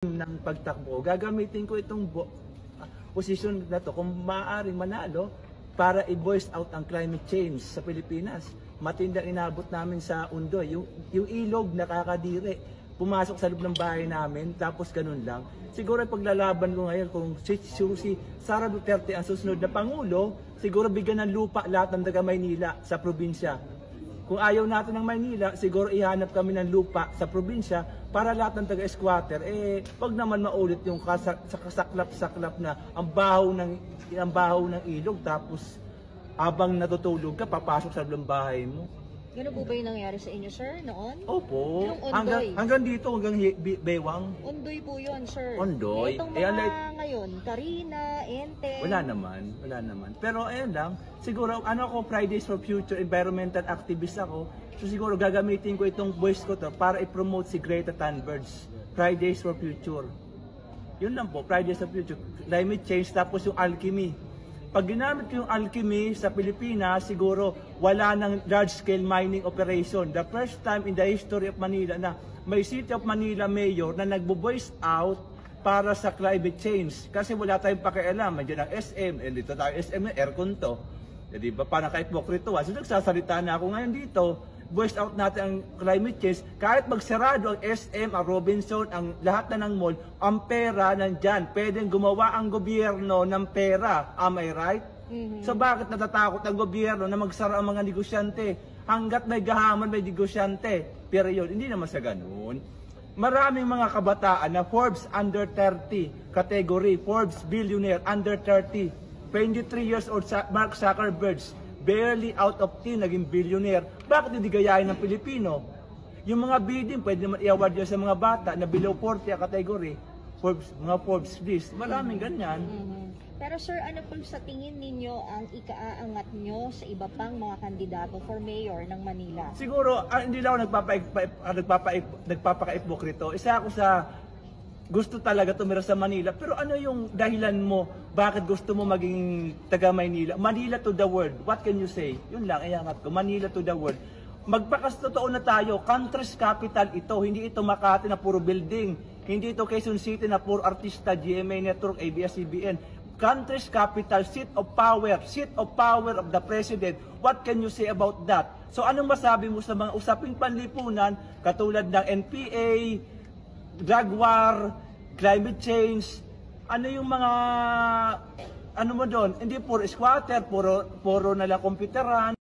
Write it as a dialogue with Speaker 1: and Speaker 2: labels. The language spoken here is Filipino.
Speaker 1: ng pagtakbo, gagamitin ko itong posisyon na to kung maaaring manalo para i-voice out ang climate change sa Pilipinas. Matindang inabot namin sa Undoy. Yung ilog nakakadiri, pumasok sa loob ng bahay namin, tapos ganun lang. Siguro paglalaban ko ngayon kung si Sara Duterte ang susunod na Pangulo, siguro bigyan ng lupa lahat ng taga Maynila sa probinsya. Kung ayaw natin ng Maynila, siguro ihanap kami ng lupa sa probinsya para lahat ng taga-squatter, wag naman maulit yung kasaklap-saklap na ang baho ng ilog, tapos habang natutulog ka, papasok sa bahay mo.
Speaker 2: Gano'n po ba yung nangyari sa inyo, sir, noon?
Speaker 1: Opo.
Speaker 2: Yung Ondoy.
Speaker 1: Hanggang dito, hanggang Bewang.
Speaker 2: Ondoy po yun, sir.
Speaker 1: Ondoy.
Speaker 2: Itong mga ngayon, Karina, Ente.
Speaker 1: Wala naman. Pero ayun lang, siguro, Fridays for Future, environmental activist ako. So siguro gagamitin ko itong voice ko to para i-promote si Greta Thunberg. Fridays for Future. Yun lang po, Fridays for Future. Climate change, tapos yung alchemy. Pag ginamit ko yung alchemy sa Pilipinas, siguro wala ng large-scale mining operation. The first time in the history of Manila na may City of Manila mayor na nagbo-voice out para sa climate change. Kasi wala tayong pakialam. Nandiyan ang SM, dito tayo SM, aircon to. Diba? Parang ka-hipokrito. So nagsasalita na ako ngayon dito. Voice out natin ang climate change. Kahit magsarado ang SM, ang Robinson, ang lahat na ng mall, ang pera nandyan. Pwedeng gumawa ang gobyerno ng pera. Am I right? So bakit natatakot ang gobyerno na magsara ang mga negosyante? Hanggat may gahaman, may negosyante. Pero yun, hindi naman sa ganun. Maraming mga kabataan na Forbes under 30 category, Forbes billionaire under 30, 23 years old Mark Zuckerberg, barely out of 10 naging billionaire. Bakit hindi gayahin ng Pilipino? Yung mga bidding, pwede naman i-award yun sa mga bata na below 40 ang category. Mga Forbes list. Maraming ganyan.
Speaker 2: Pero sir, ano po sa tingin ninyo ang ikaaangat nyo sa iba pang mga kandidato for mayor ng Manila? Siguro,
Speaker 1: hindi lang ako nagpapaka-ipokrito. Isa ako sa gusto talaga tumira sa Manila. Pero ano yung dahilan mo? Bakit gusto mo maging taga Maynila? Manila to the world. What can you say? Yun lang, iangat ko. Manila to the world. Magpakastotoo na tayo. Country's capital ito. Hindi ito Makati na puro building. Hindi ito Quezon City na puro artista, GMA Network, ABS-CBN. Country's capital, seat of power of the president. What can you say about that? So anong masabi mo sa mga usaping panlipunan katulad ng NPA, drug war, climate change, ano yung mga, ano mo doon? Hindi puro squatter, puro nalang computeran.